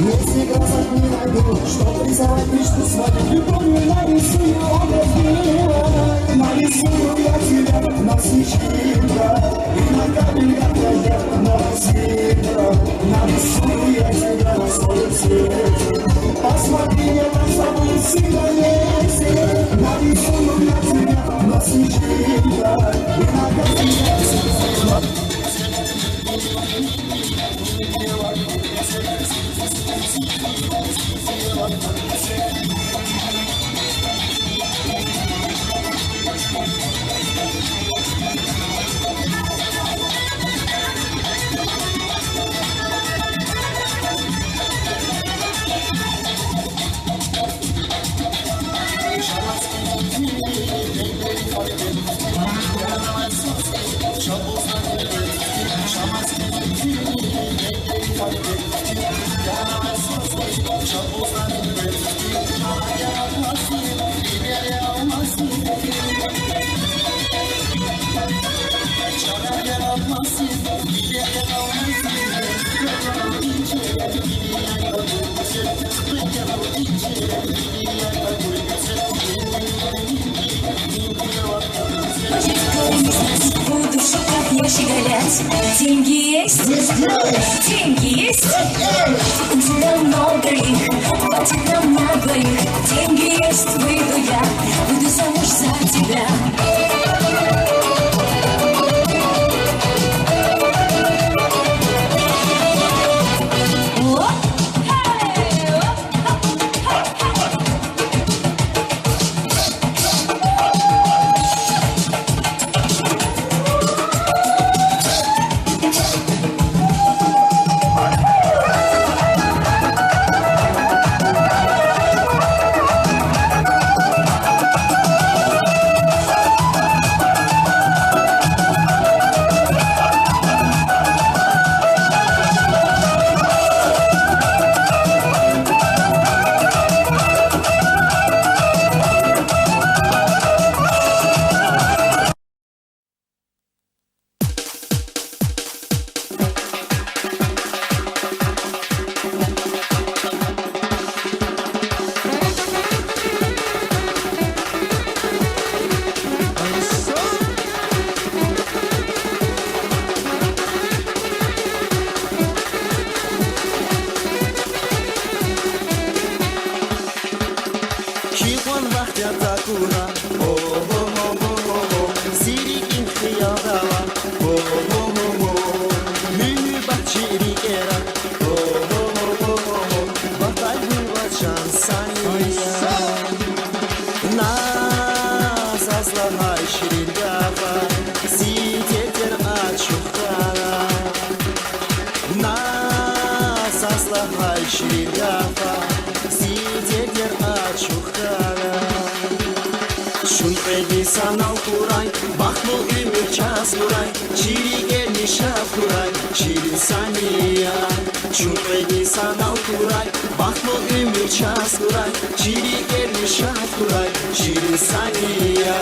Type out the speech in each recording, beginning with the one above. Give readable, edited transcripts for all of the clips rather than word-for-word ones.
Если глаза не найду, что рисовать мечту свою любовью, нарисую образ мира. Нарисую я тебя на свечке, и на каменях твоя на света. Нарисую я тебя на свой цвет. Посмотри, я там с тобой всегда вместе. Нарисую я тебя на свечке, и на каменях твоя. Буду в шуках не щеголять. Деньги есть? Деньги есть? У тебя много их, хватит нам на двоих. Деньги есть, выйду я, буду замуж за тебя. Sanal kuray, bakma ümür çaz kuray, çiri gelmiş kuray, çiri saniya. Çünkü sanal kuray, bakma ümür çaz kuray, çiri gelmiş kuray, çiri saniya.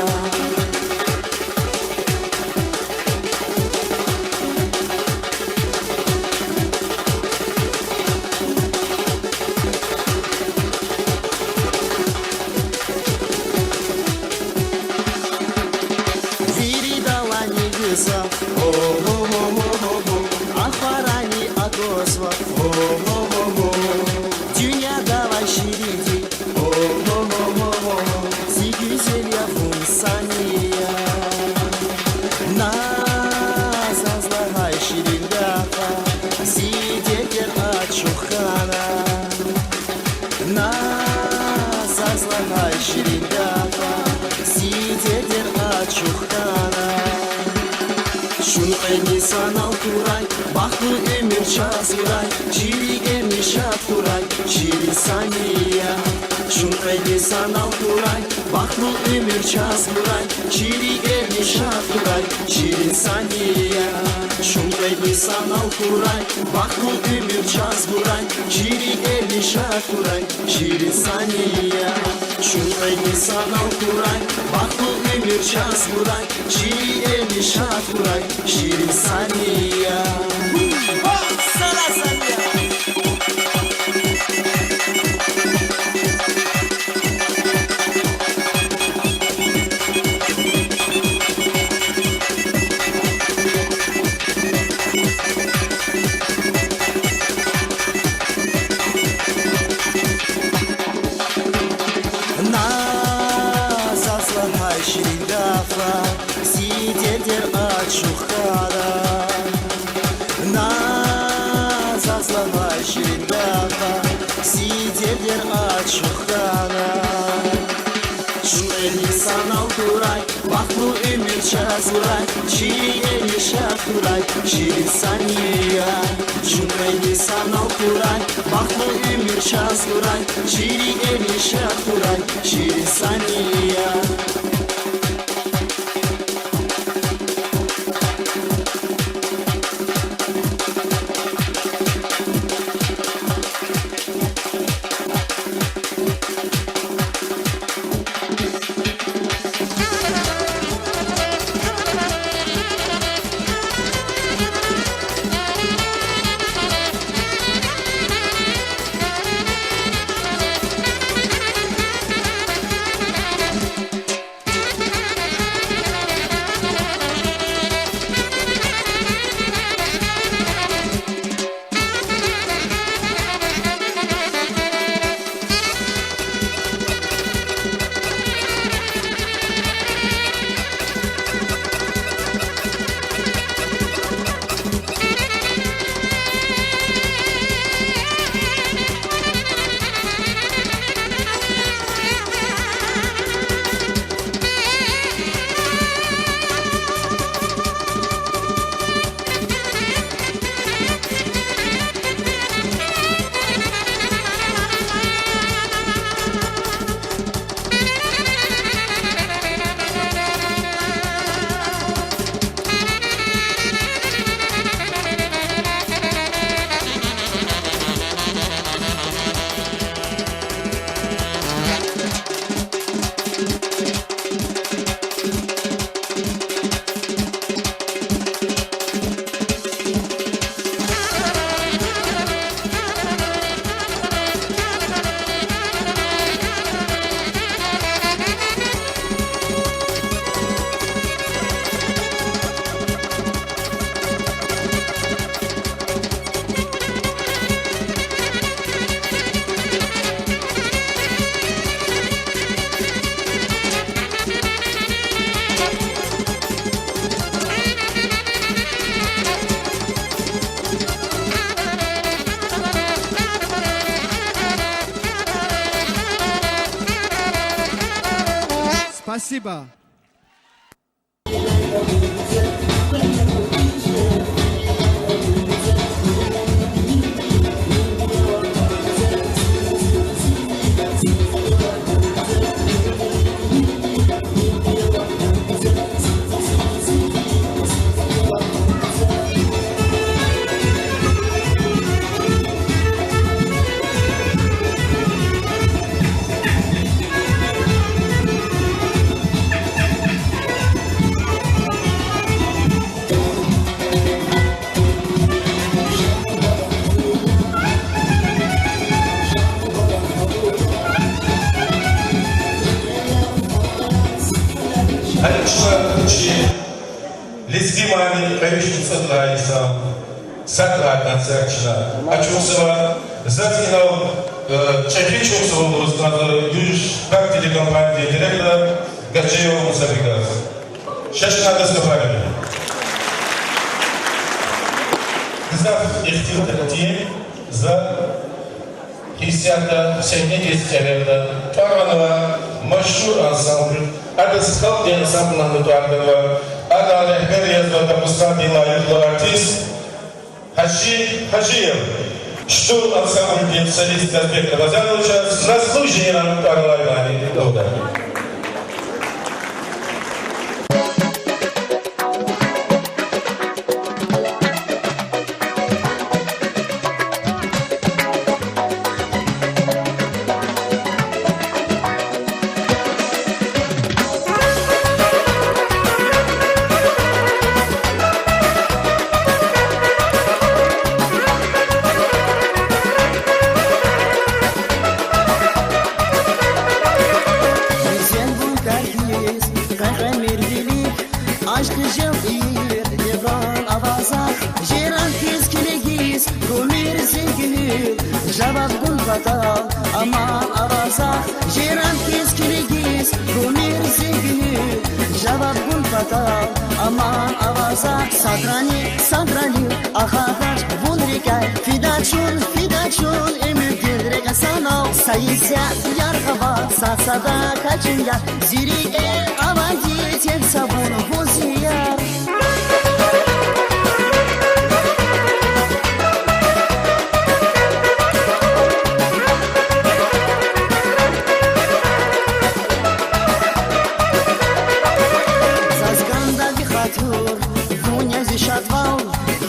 Sanal kuray, baklı ömür çaz kuray, çiri gelmiş kuray, çiri saniya. Çünkü sanal kuray, baklı ömür çaz kuray, çiri gelmiş kuray, çiri saniya. Çünkü sanal kuray, baklı ömür çaz kuray, çiri gelmiş kuray, çiri saniya. Çünkü sanal kuray, baklı ömür çaz kuray, çiri gelmiş kuray, çiri saniya. های شیرین دفا سیده در آچوخارا ناز اصلا های شیرین دفا سیده در آچوخارا چون لیسان آوتورای وقت امیر چازورای شیرین شاتورای شیرین سانیا چون لیسان آوتورای وقت امیر چازورای شیرین شاتورای شیرین سانیا Спасибо. Лиздимани Кавишница Лариса, Сакра концертчина, Ачусова, Затинов, Чахичусова, Юж, как телекомпания директора Гаджиева Мусабика. Шашина Дастафари. Кызав Ихтирдати за христианта Сенеги Стяверда, Парванова, Машур ансамбль, Адас Халди ансамбль Нандуардова, Ада рехбер yazıda Mustafa layıklı artist Hacıyev. Штурм ансамбль солист Казбек Рамазановича, заслуженный нам Карлай Вани Довда. Javad gulbata aman araza Jiran kis kiligis Rumir zingini satal aman avaza sadrani ахадач вунригай фидачун эмюдилрега санал саися яргава сасада качинга зириге авади тек сабун вузияр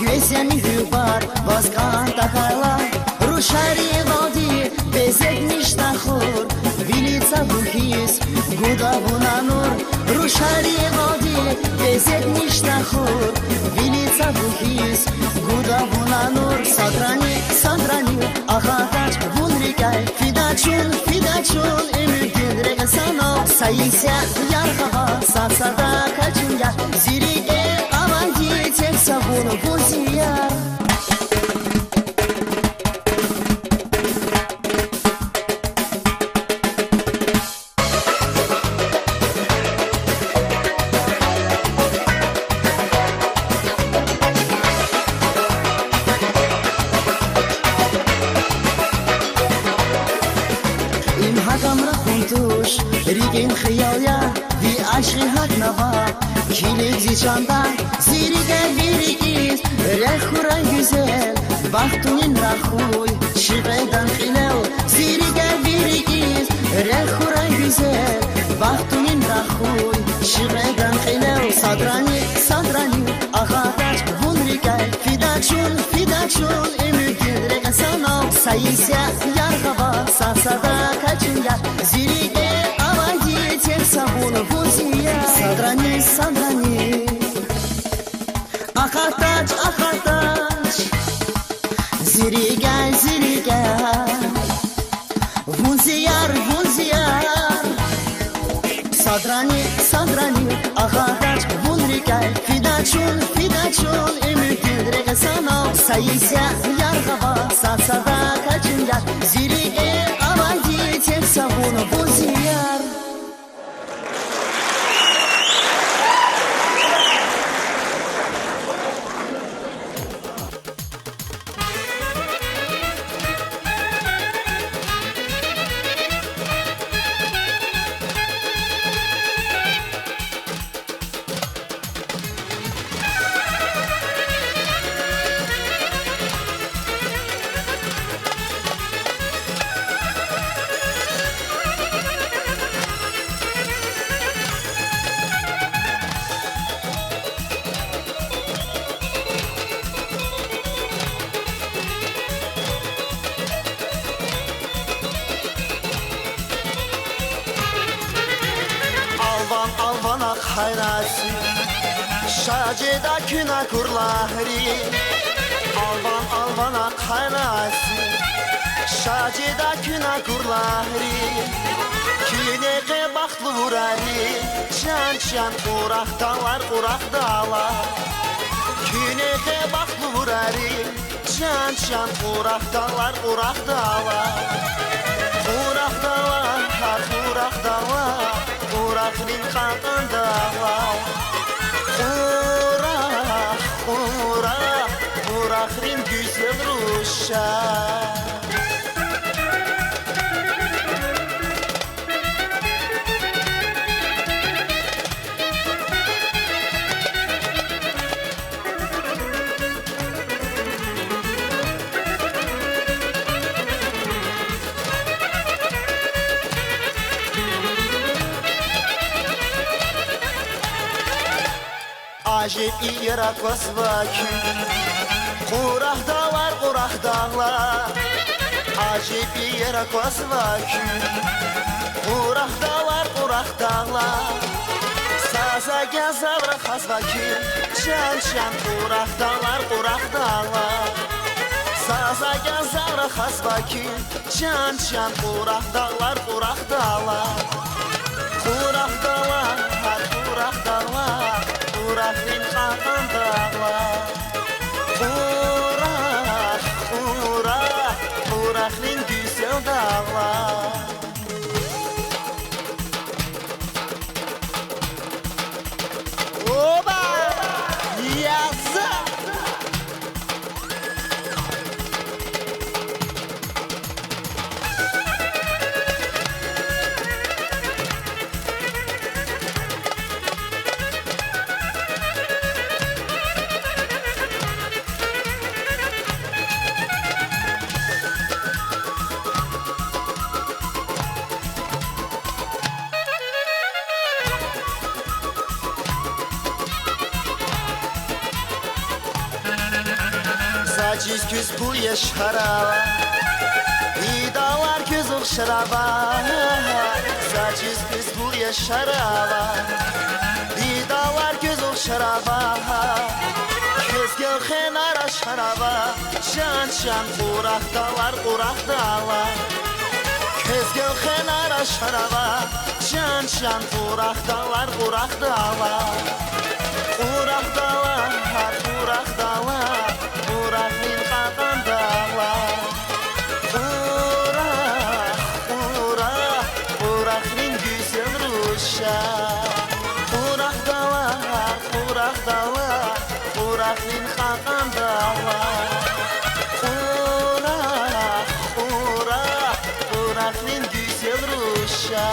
Весями юбар, воскан такайла, рушари води, безек ништахур, вилица бухис, гуда вунанур, рушари води, безек ништахур, вилица бухис, гуда вунанур, садрани, ахатач, вунрикай, фидачун, эмюдилрега санал, саися, ярхава, сасада качинга, зириге, аванди, тек сабуну бузияр. Им хагамра хунтуш, риген хияля, ви ашри хагнава, Kilek zicanda, zirige virigis, rehura güzel, Bahtunin rahuy, şivedan hilel, zirige virigis, rehura güzel, Bahtunin rahuy, şivedan hilel, Sadrani, ahadaç, vunrigay, Fidachun, emüdilrega sanal, Sayisya, yargava, sasada kaçınga, zirige, avadi, tek sabunu buziya, Sadrani, ahataç, zirigay, vunziyar, Sadrani, ahataç, vunrigay, Fidachun, emüdilrega sanal, Sayisya, yargava, sasada kaçınga, zirige, avadi, tek sabunu buziyar. Alvana hayrasi, şaceda küna kurlahri. Alvana hayrasi, şaceda küna kurlahri. Künege baktlı vurari, çan kuraktalar. Künege baktlı vurari, çan kuraktalar. Kuraknin kanında Kuraknin güzel ruşa. Acep irak vasvaki, Kurak dağlar. Acep irak vasvaki, Kurak dağlar. Saza gazavra khasvaki, Çan kurak dağlar. Saza gazavra khasvaki, Çan kurak dağlar. Kuraknin kanında Kuraknin güzel dağlar. Zaciz küz bu yaşarava İdalar küz uğşarava Zaciz küz bu yaşarava İdalar küz uğşarava Küz gölxen ara şarava Şan şan Qurak dağlar Küz gölxen ara şarava Şan şan Qurak dağlar Qurak dağlar Qurak min qaqan dağlar Qurak min güzel ruşa Qurak dağlar Qurak min qaqan dağlar Qurak min güzel ruşa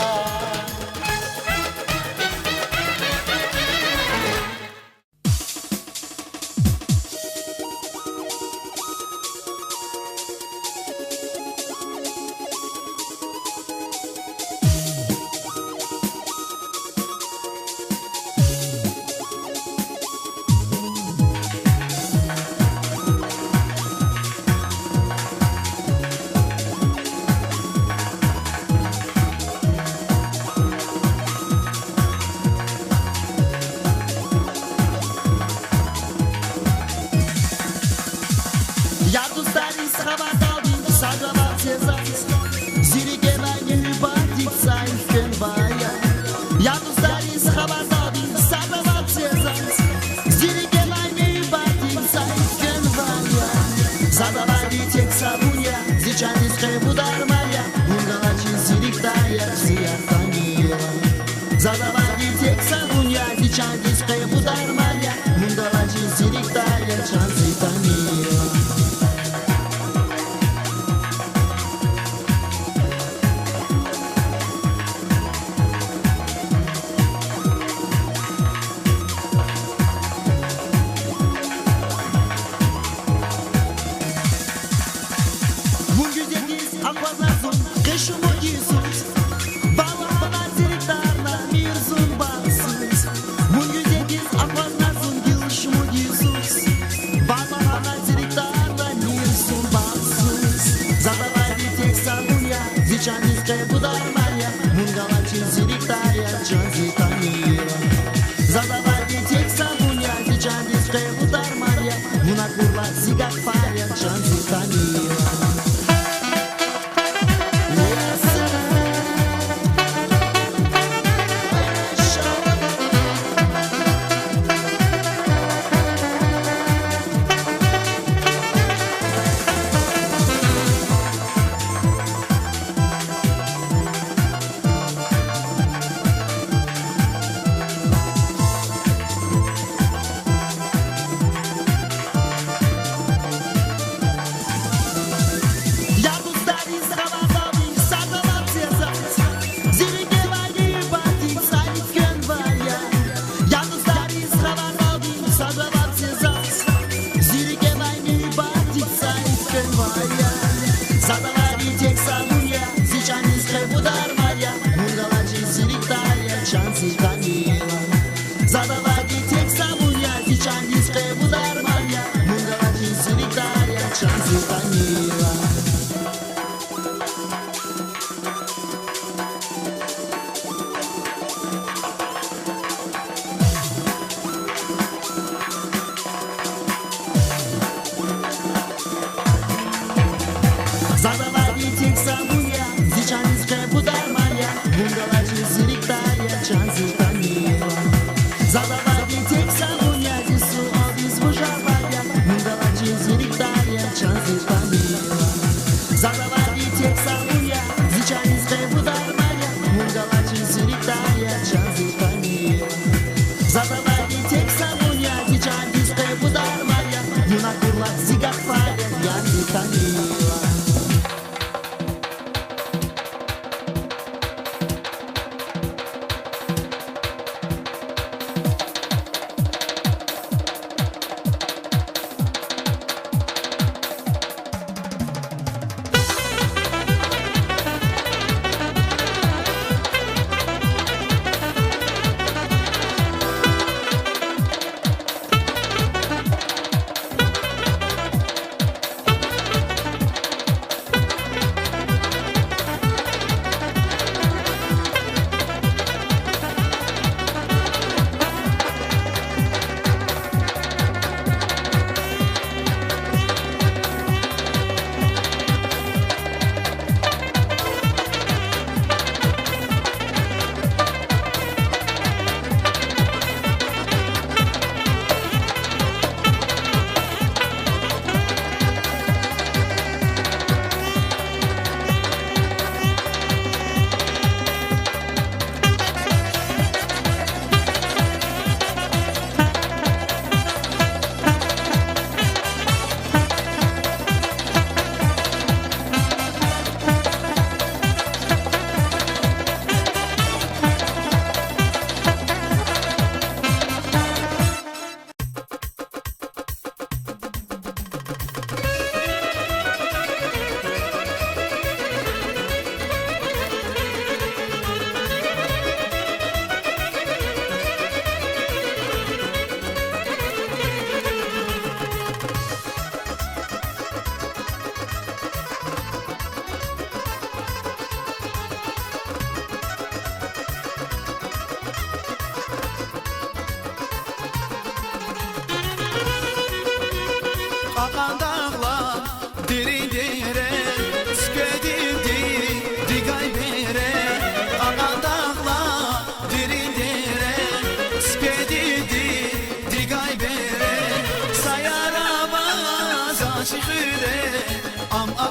Zadawali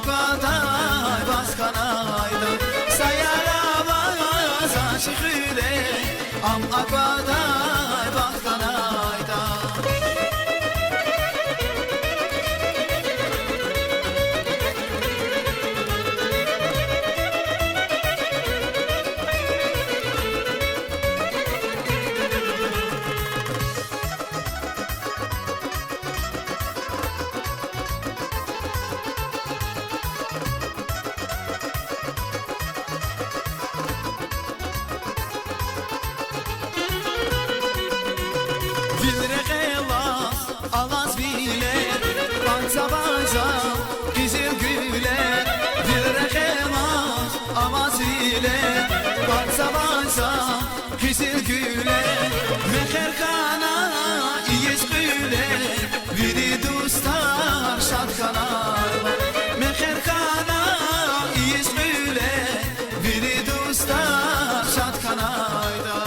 akvaday baskanayda Sayaravaz aşıkıyle Am akvaday baskanayda Alaz bile, banza banza, güzel güle Dilreğemaz, avaz ile Banza banza, güzel güle Meherkana, iyiz güle Viri dostlar, şatkanar Meherkana, iyiz güle Viri dostlar, şatkanayda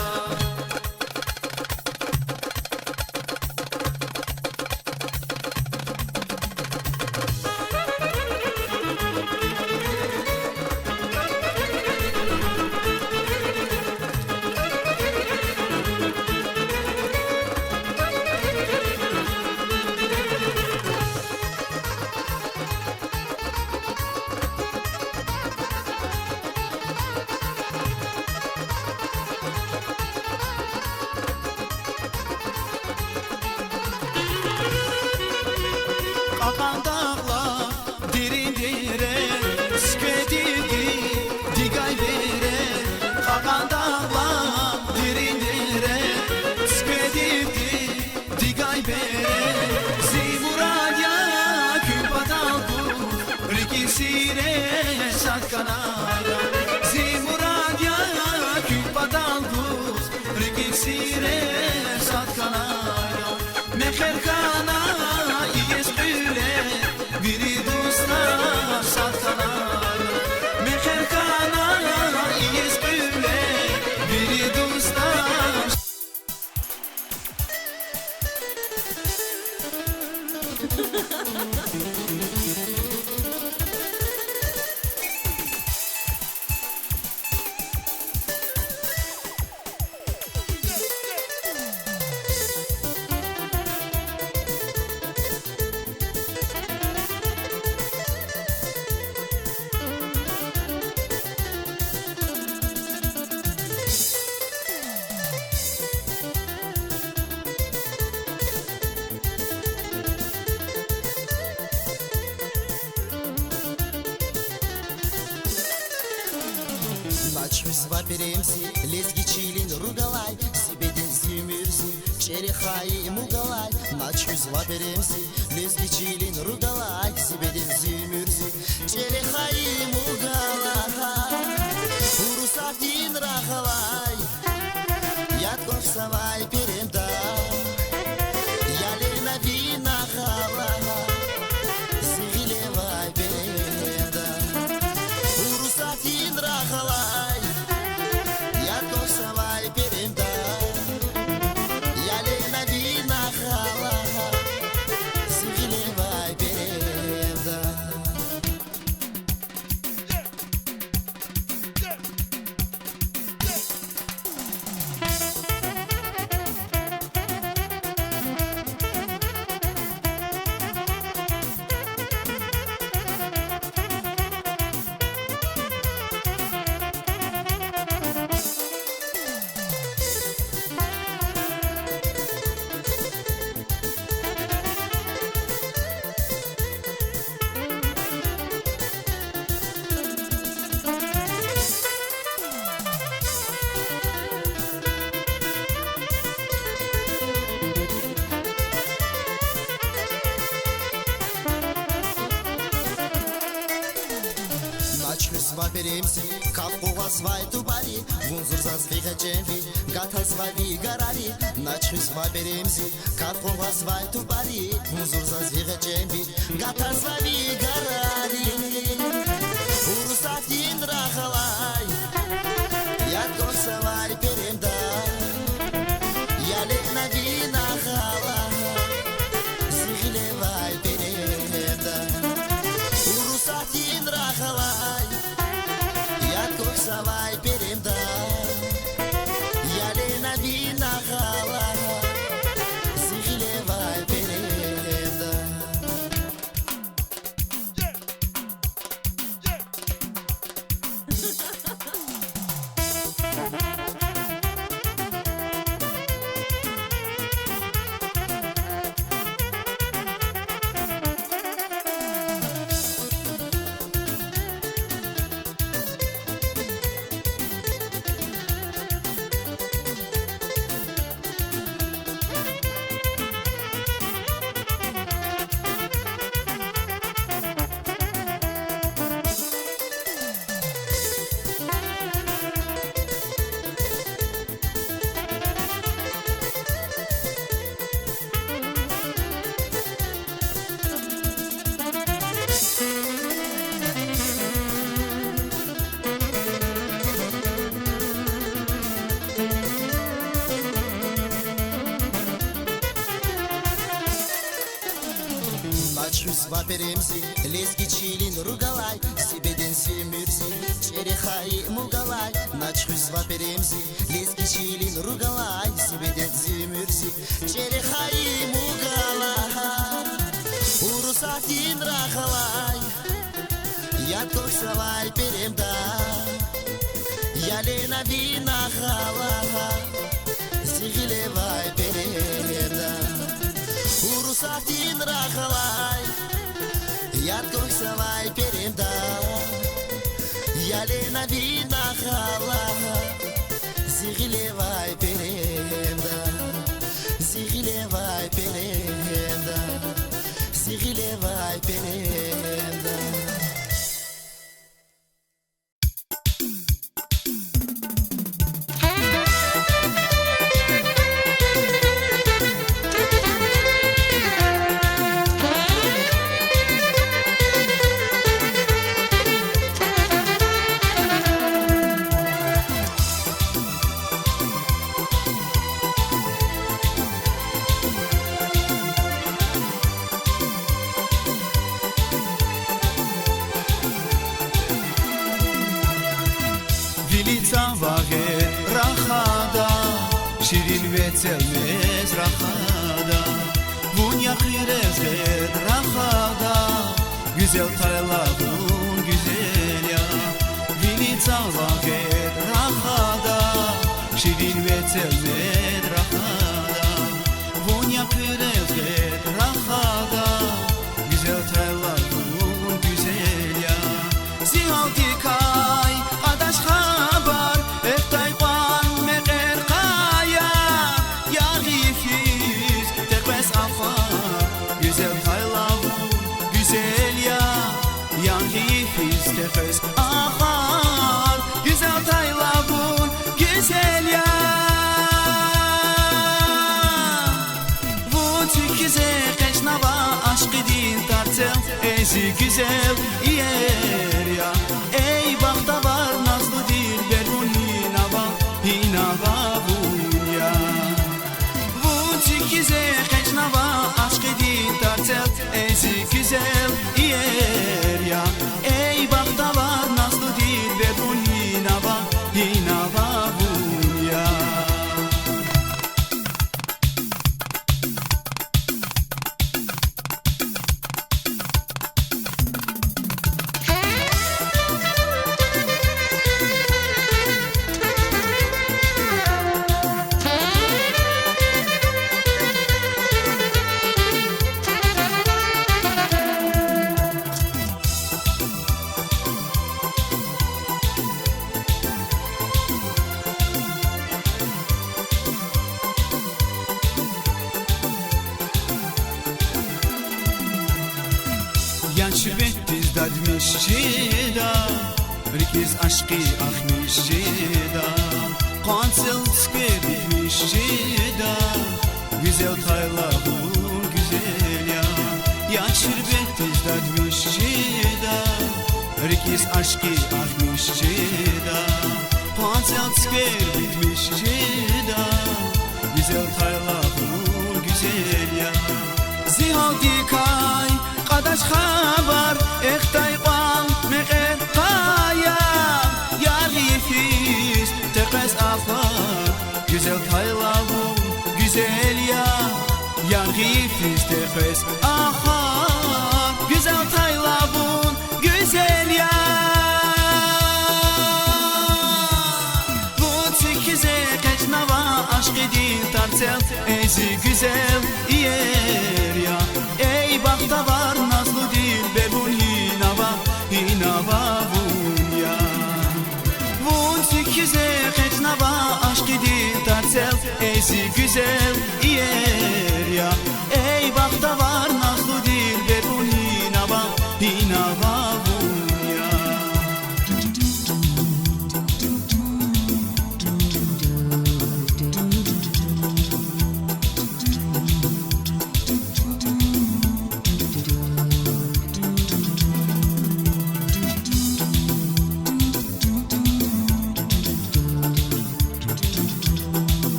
Qapan dağlar derin dere Sıkıdiki digay bere Qapan dağlar derin dere Sıkıdiki digay bere Zimuradya küpadalgu Riki sire şatkanada Zimuradya küpadalgu Riki sire şatkanada Meherkana Biri dostlar satkanar Meherkana iyiz güle Biri dostlar Ночью ваперемси, лезги чилин ругалай Сибедин зимирзи, черехай мугалай Ночью ваперемси, лезги чилин ругалай Сибедин зимирзи, черехай мугалай Урусатин рахалай, ятков савай перемда Ялена вина халай, зигилевай перемда Урусатин рахалай Ваперемси, капкова свай тубари Вунзурза звига джемви, гата свай гарари Начхис ваперемси, капкова свай тубари Вунзурза звига джемви, гата свай гарари Урусатин рахалай, ядко свай перемда Ялек на вина халай, зигилевай перемда Урусатин nagala Zihile vay peremda Начусь ваперемзи, лески чилин ругалай Сибеден семюрзи, черехай мугалай Начусь ваперемзи, лески чилин ругалай Сибеден семюрзи, черехай мугалай Урусатин рахалай Яткох савай перемда Ялена вина халай Зигилевай перемда Урусатин рахалай Яткох савай перемда Ялена вина халай Зигилевай перемда Зигилевай перемда Зигилевай перемда Vilița vaghe rachada Shirin vețel mez rachada Vunya khirezger rachada Güzel taylavun güzel ya Vilița vaghe rachada Shirin vețel mez rachada Vunya khirezger rachada Güzel taylavun güzel ya Zihaltikay adaş haber Eftayqan meqer qaya Yağifiz tekbes afar Güzel taylavun güzel ya Yağifiz tekbes afar Güzel taylavun güzel ya Vutsikize qeşnava aşk din tartsel Ezi güzel yer ya Ey bakta var nazlı dilber bu hinava bunya Vutsikize qeşnava aşk din tartsel Ezi güzel yer ya Ey bakta var nazlı dilber bu hinava bunya Yanşibettiz dadmişçida Rikiz aşkı ahmişçida Kansıl tıske bitmişçida Güzel taylavun güzel ya Yanşibettiz dadmişçida Rikiz aşkı ahmişçida Kansıl tıske bitmişçida Güzel taylavun güzel ya Zihaldikay قدش خبر اختای قام مقر قایم یاری فیز تقص افار güzel taylavun güzel ya Yargıyı fizdeğiz ahar Güzel taylabun güzel ya Bu çekize kaçnava aşk edin tartsel Ezi güzel yer ya Ey bakta var nazlı dilber bun hinava bun ya Bu çekize kaçnava aşk edin tartsel Ezi güzel yer ya Ey bakta var nazlı dilber bun hinava bun ya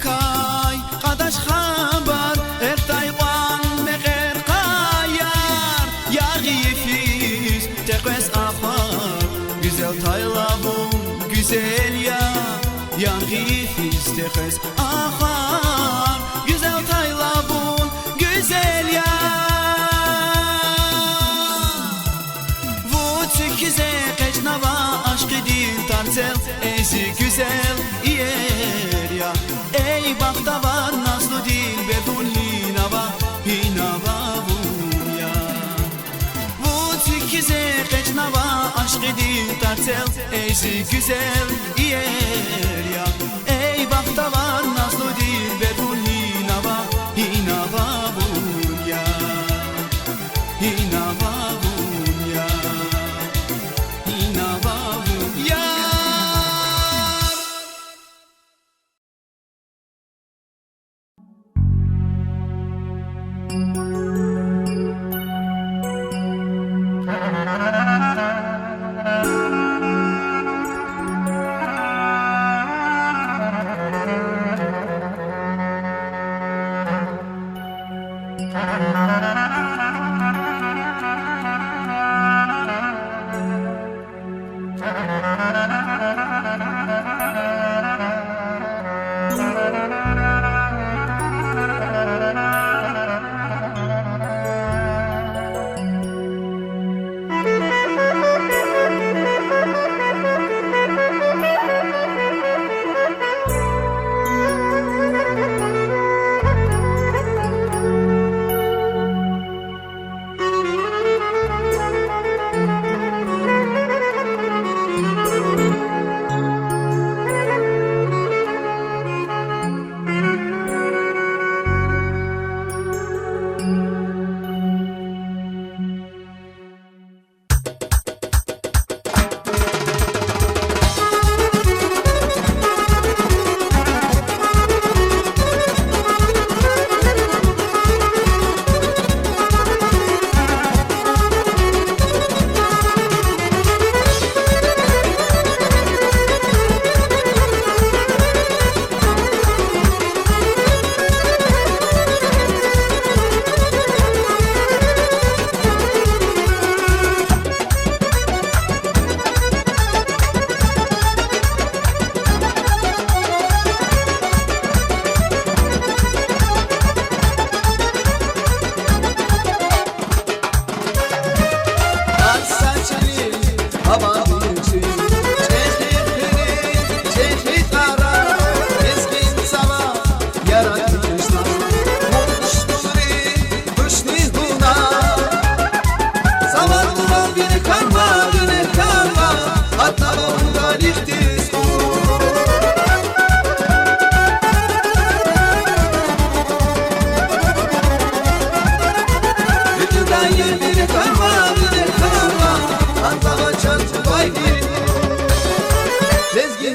Kay qadaş xabar ertayban meğer qayar Yağifiz teqes ahar Güzel taylabun güzel ya Yağifiz teqes ahar Güzel taylabun güzel ya Bu çekize kaçnava aşk edin tartsel Ezi güzel yer ya Ey bakta var nazlı dilber bun hinava bun ya Bu çekize kaçnava aşk edin tartsel Ezi güzel yer ya Ey bakta var nazlı dilber bun hinava bun ya Hinava bun ya Hinava bun ya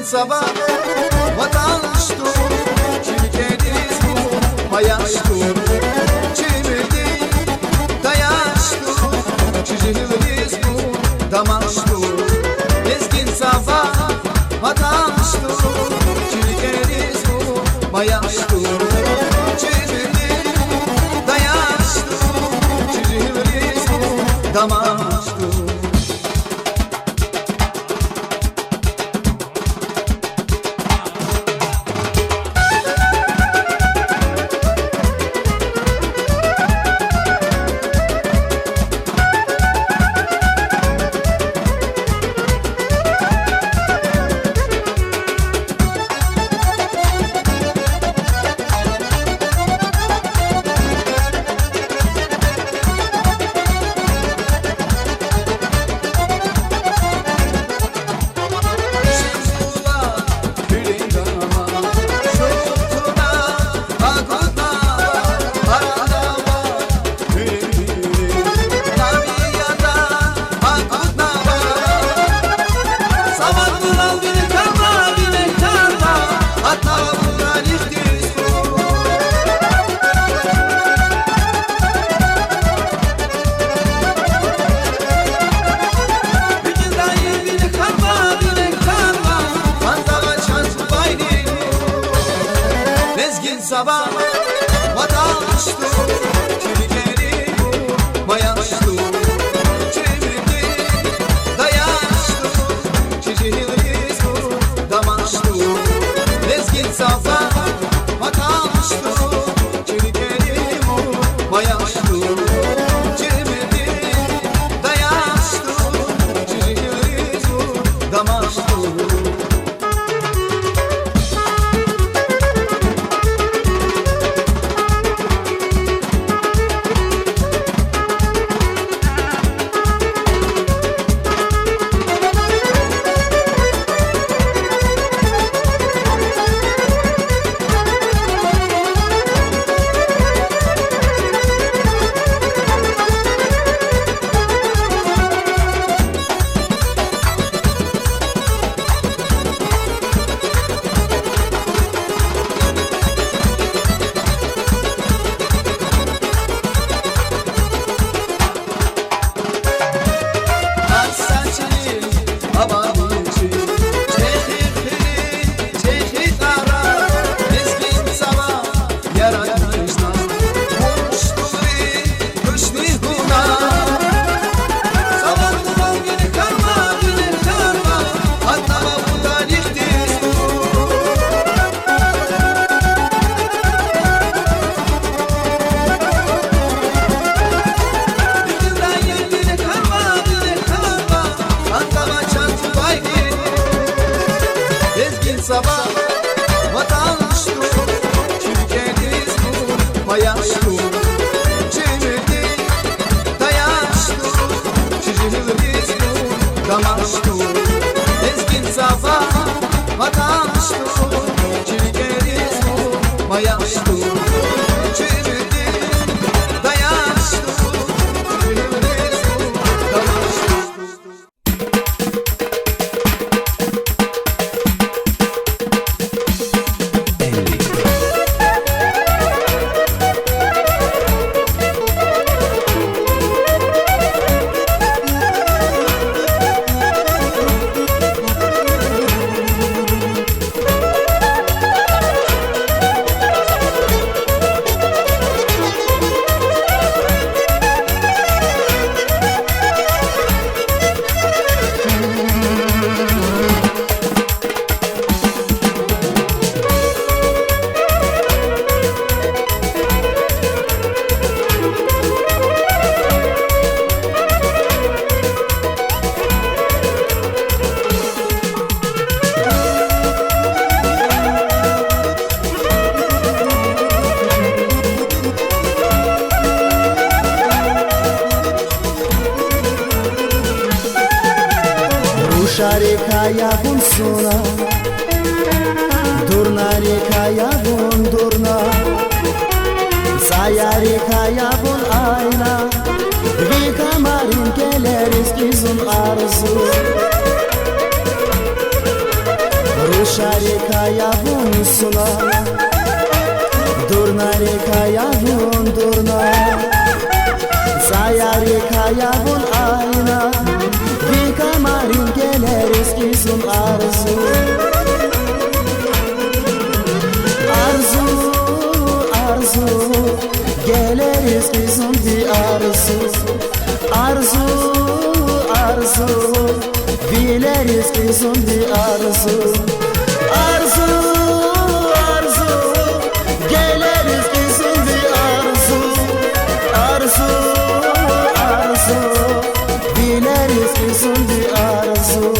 sabah vatandaştı Türkiye'niz bu hayaştı Çevirdi dayaştı Çiçeğimiz bu damaştı Ezgin sabah vatandaştı Türkiye'niz bu hayaştı Çevirdi dayaştı Çiçeğimiz bu damaştı damaştım. Sabah vatandaştım, çelikleri mayaştım, çevirdi dayaştım, çiçeğimiz bu damaştım. Lezgin sabah vatandaştım, çelikleri mayaştım, çevirdi dayaştım, çiçeğimiz bu damaştım. Sabah vatandaştım, Türkiye'niz bu mayaştım, çevirdi dayaştım, çiçeğimiz bu damaştım. Ezgin sabah vatandaştım, Türkiye'niz bu mayaştım, çevirdi dayaştım, çiçeğimiz bu damaştım. Reka bunsuna, durna reka bun durna, saya reka bun ayna, reka marin geleriz bizim arzu. Ruşa reka bunsuna, durna reka bun durna, saya reka bun ayna. Kamarin geleriz bizim arzu. Arzu, arzu, geleriz bizim bir arzu. Arzu, bileriz ki son bir arzu. Arzu, arzu, geleriz ki son bir arzu. Arzu, arzu, bileriz ki son bir arzu.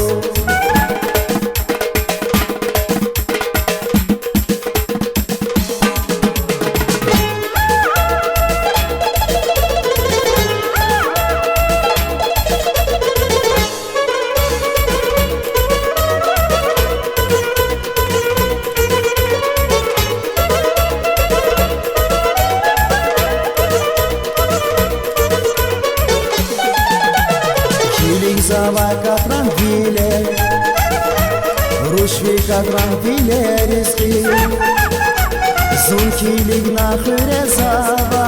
Zava katran vile, rushvi katran vile rizki. Zunkilig nakhre zava,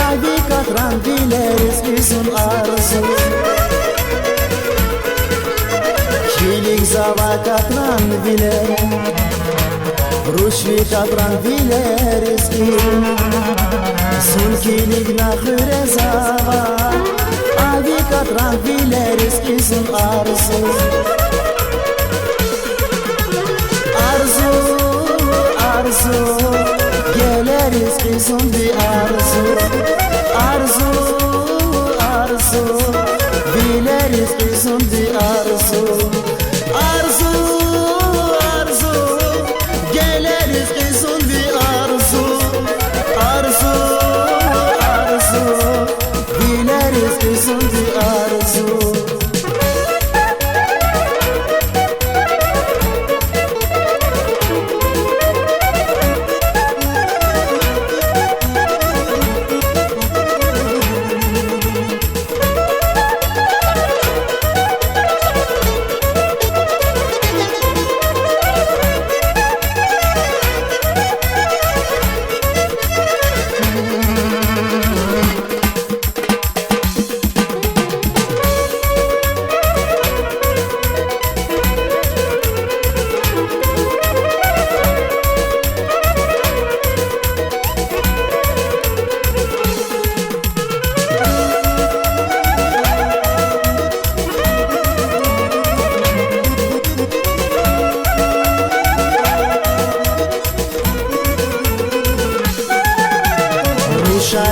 avi katran vile rizki sun arzu. Kilig zava katran vile, rushvi katran vile rizki. Zunkilig nakhre zava. Avi katran bileriz ki sun arzu. Arzu, arzu, geleriz ki sun bir arzu. Arzu, arzu, bileriz ki sun bir arzu. Arzu, arzu, geleriz ki sun bir arzu. Arzu, arzu, bileriz ki sun bir arzu.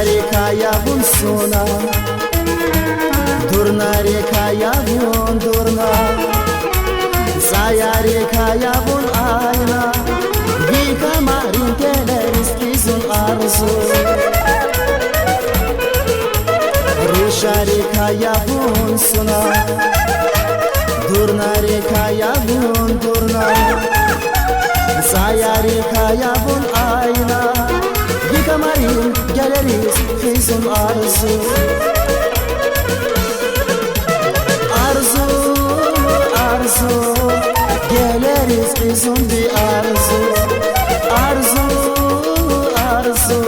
Reka yavun sona, durna reka yavun durna. Saya reka yavun ayna, vika marin keleriz ki sun arzu. Rusha reka yavun sona, durna reka yavun durna. Saya reka yavun ayna, vika marin geleriz ki sun arzu. Arzu, arzu, geleriz ki sun bir arzu. Arzu, arzu,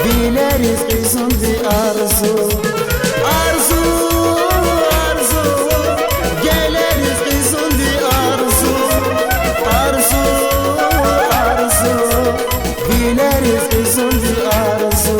bileriz ki sun bir arzu. Arzu, arzu, geleriz ki sun bir arzu. Arzu, arzu, bileriz ki sun bir arzu.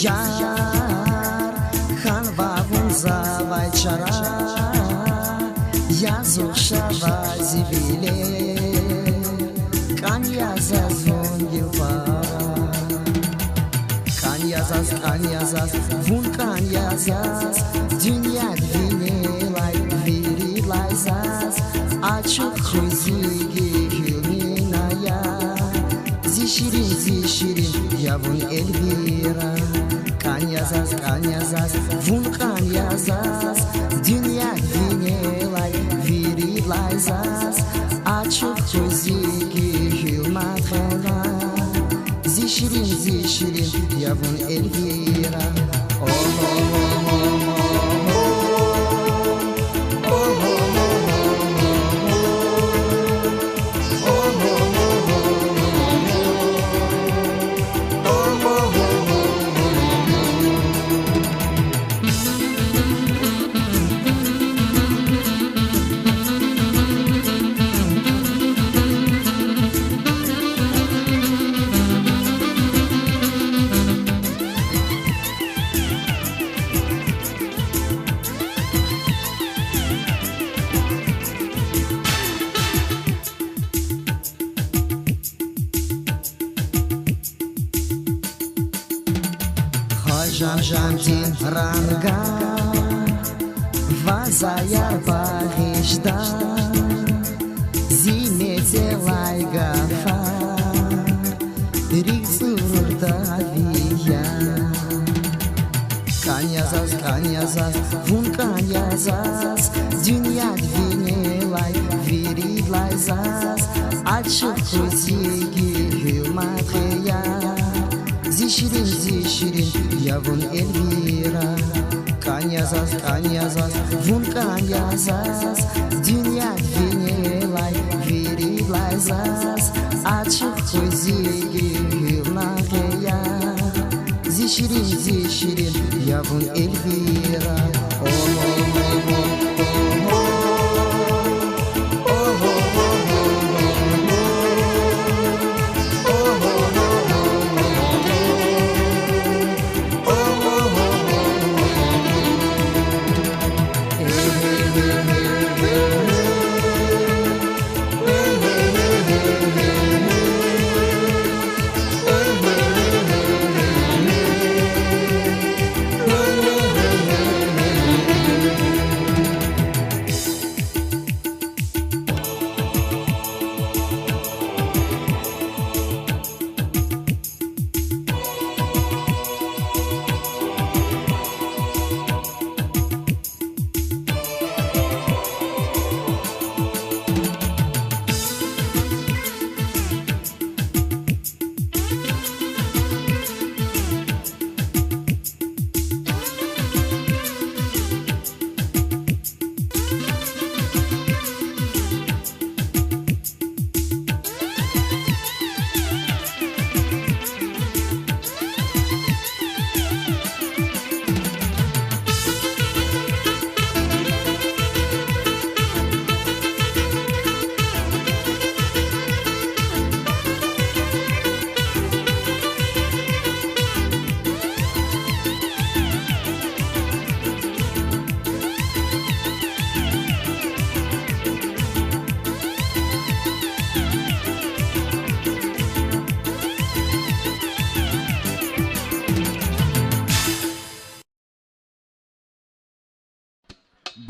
Yar Hanvavun zavai çara Yazıq şava zivile Kan yazaz vun gilpara Kan yazaz vun kan yazaz Dünya dvinelay viri layzaz Açık hüzigi hülminaya Zişirin yavun Elvira Kan yazaz vun kan yazaz Dünya dvinelay viri layzaz Açık hüzigi hülmatela Zişirin yavun Elvira Jantin ranga Vazayar bahishda Zimete laygafa Rixurda viya Kan yazaz Vun kan yazaz Dünya dvinelay viri layzaz Açık hüzigi hülmatreya Zişirin yavun Elvira Kan yazaz vun kan yazaz Dünya dvinelay viri layzaz Açık hüzigi hülmatreya Zişirin yavun Elvira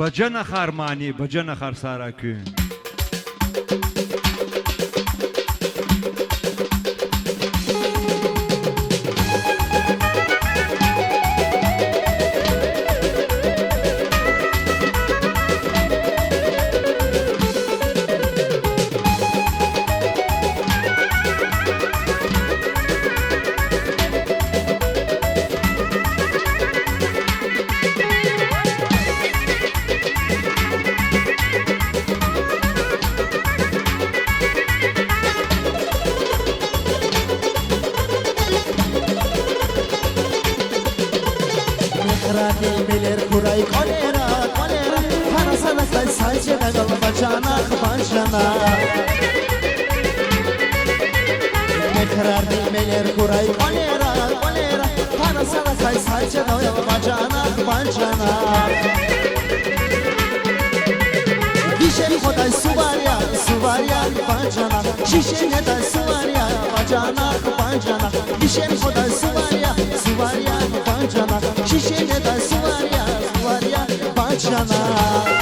Bacana Harmani, Bacana Harsarakü. Karar bilmeler kuray kolera kolera Para sana bacanak Dişeli koday suvarya bacanak Şişene de suvarya bacanak bacanak Dişeli koday suvarya bacanak Şişene de suvarya bacanak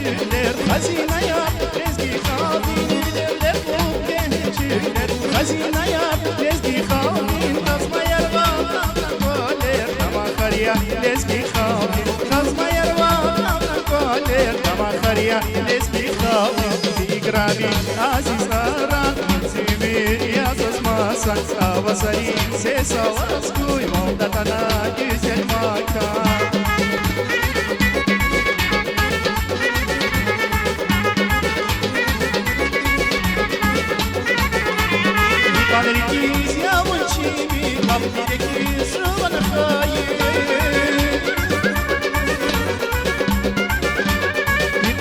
gençler Hazinaya lezgi kavin Giderler bu gençler Hazinaya lezgi kavin Kazma yarvatan koler Tama karya lezgi kavin Kazma yarvatan koler Tama karya lezgi kavin Zigrabi aziz aran Zimir yazız masan Avasari ses avaz kuy Mavdatana güzel makan Amerikiz yavun çimi Kaptidekiz rıvanı kayı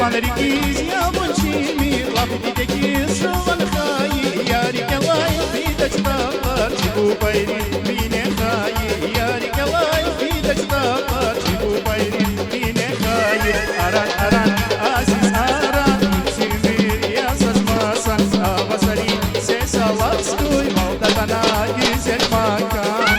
Amerikiz yavun çimi Kaptidekiz rıvanı kayı Yari kevay bidaç dağlar Çibu bayri bine kayı Yari kevay bidaç dağlar Çibu bayri bine kayı Aran aran aziz aran Simir yazaz masan Avasari ses avaz duyma Bana güzel makan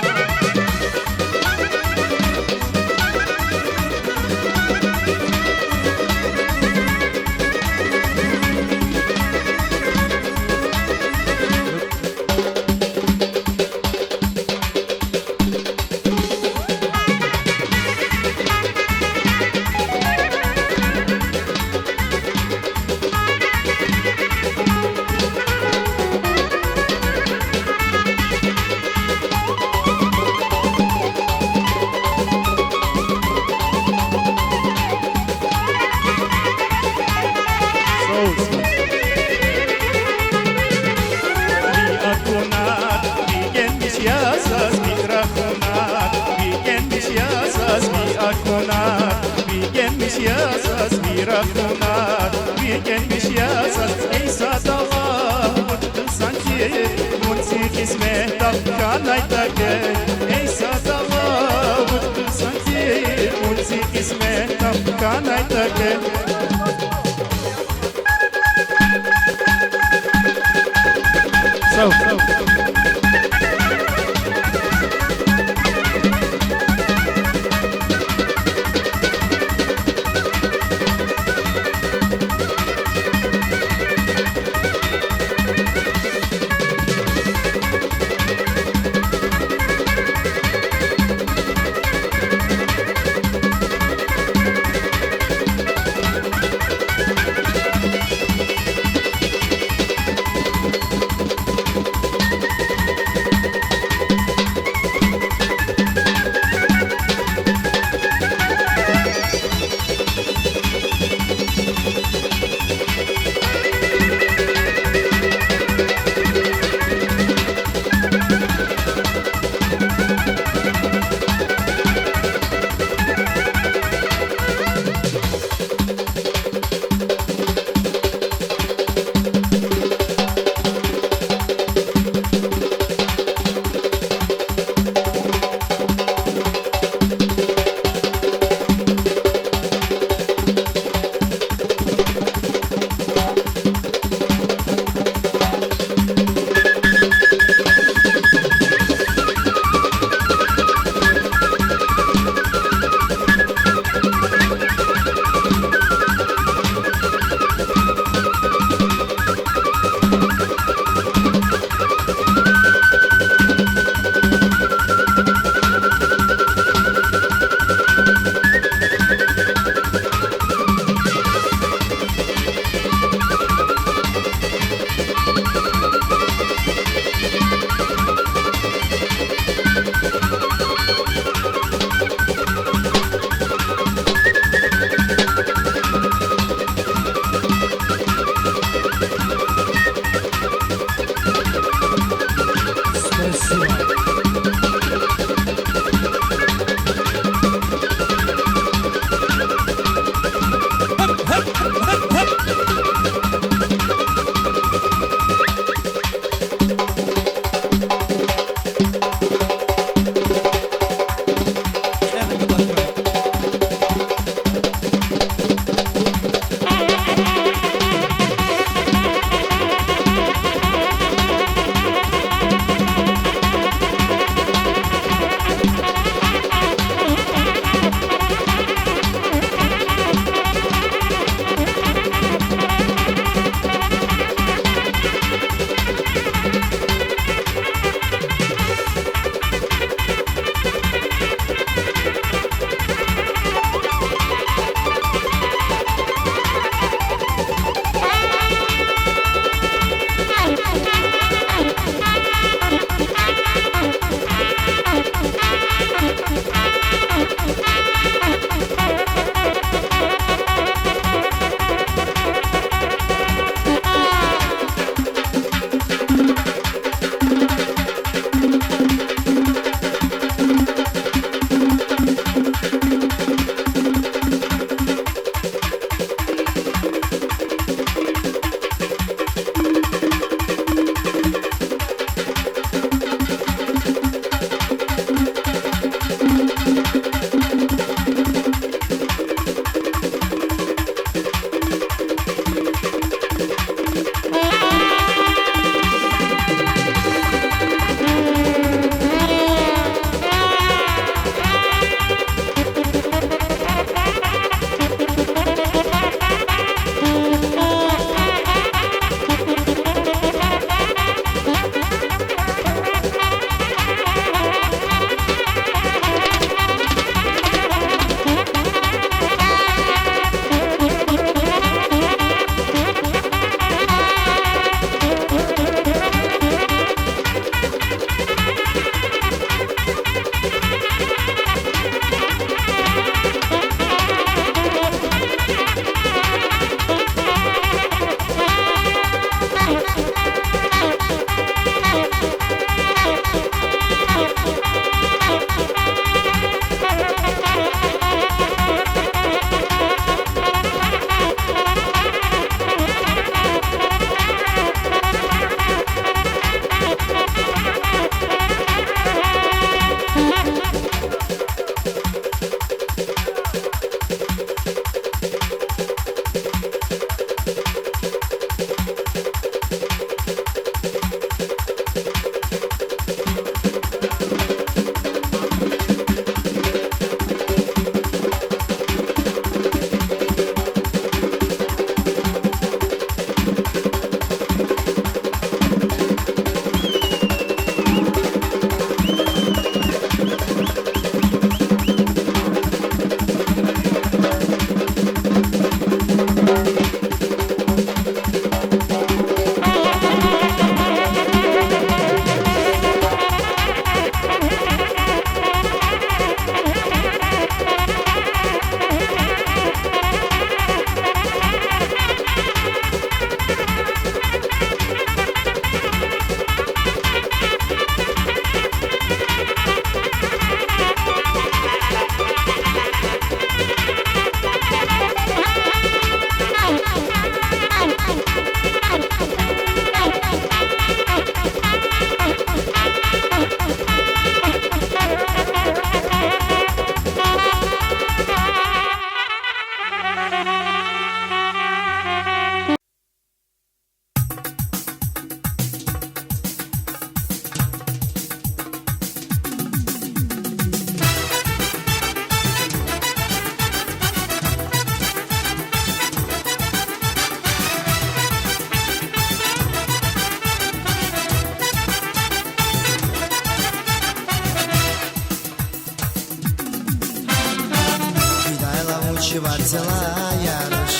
варцела ярыш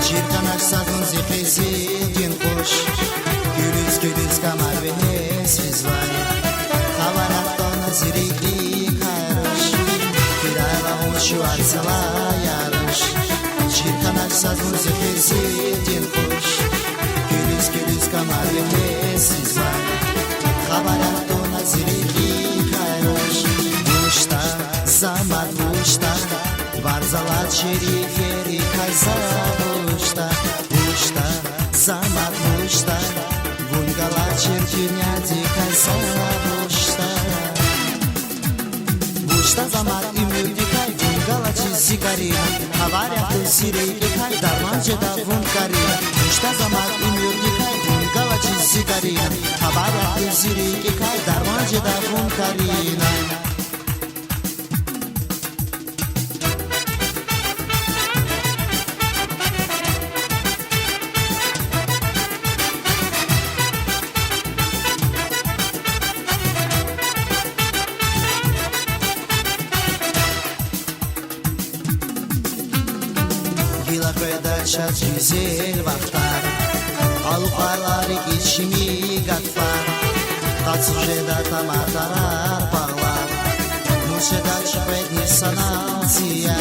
Чирканаш садун зихизи дин куш Гюлиз камар венес визвай Хавараттона зирикли кайрыш Кирайла учи варцела ярыш Чирканаш садун зихизи дин куш Гюлиз камар венес визвай Хавараттона зирикли кайрыш Мушта, замат мушта Варзала черифери кайза мушта Мушта, замат мушта Вунгала черкиняди кайза мушта Мушта, замат имюди кай Вунгала чизикарина Хаваряхты сирейки кай Дарманжеда вункарина Мушта, замат имюди кай Вунгала чизикарина Хаваряхты сирейки кай Дарманжеда вункарина Гилахведа чизел вахтар Алуқалари кичими гатфар Тацужеда таматарар парлар Мушеда чпедни саналсия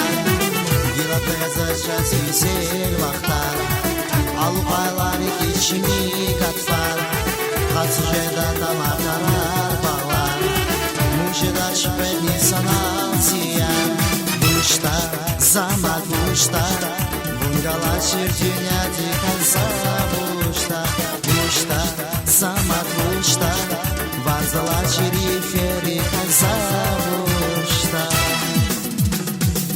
Гилахведа чизел вахтар Алуқалари кичими гатфар Тацужеда таматарар парлар Мушеда чпедни саналсия Мушта, замат мушта Вунгала черкиняди кайза мушта Мушта, замат мушта Варзала черифери кайза мушта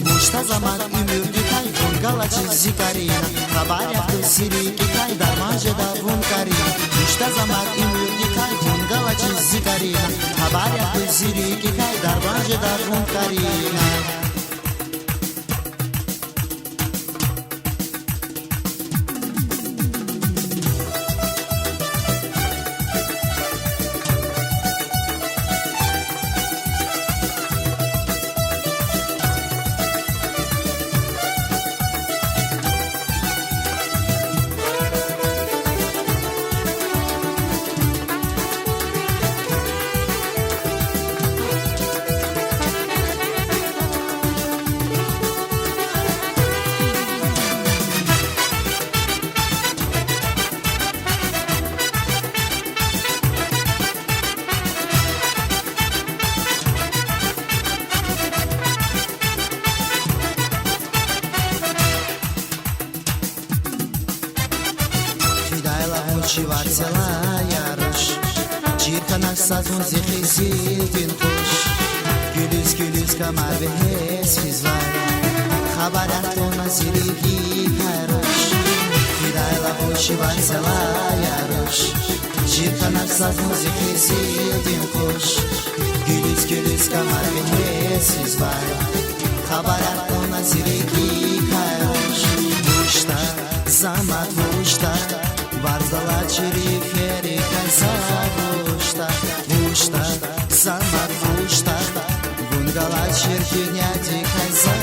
Мушта, замат имюрди кай Вунгала чизикарина Хабаряхты сирики кай Дарманжеда вункарина Мушта, замат имюрди кай Вунгала чизикарина Хабаряхты сирики кай Дарманжеда вункарина Варцела ярыш Чирканаш садун зихизи дин куш Гюлиз камар венес визвай Хабараттона зирики кайрыш Фидайла учи варцела ярыш Чирканаш садун зихизи дин куш Гюлиз камар венес визвай Хабараттона зирики кайрыш Мушта, замат мушта Варзала черифери кайза мушта Мушта, замат мушта Вунгала черкиняди кайза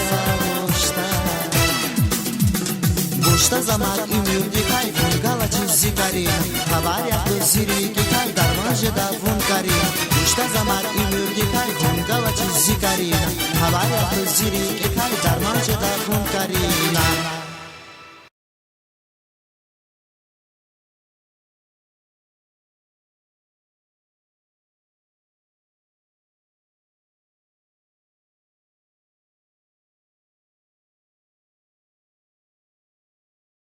мушта Мушта, замат имюрди кай Вунгала чизикарина Хаваряхты сирики кай Дарманжеда вункарина Мушта, замат имюрди кай Вунгала чизикарина Хаваряхты сирики кай Дарманжеда вункарина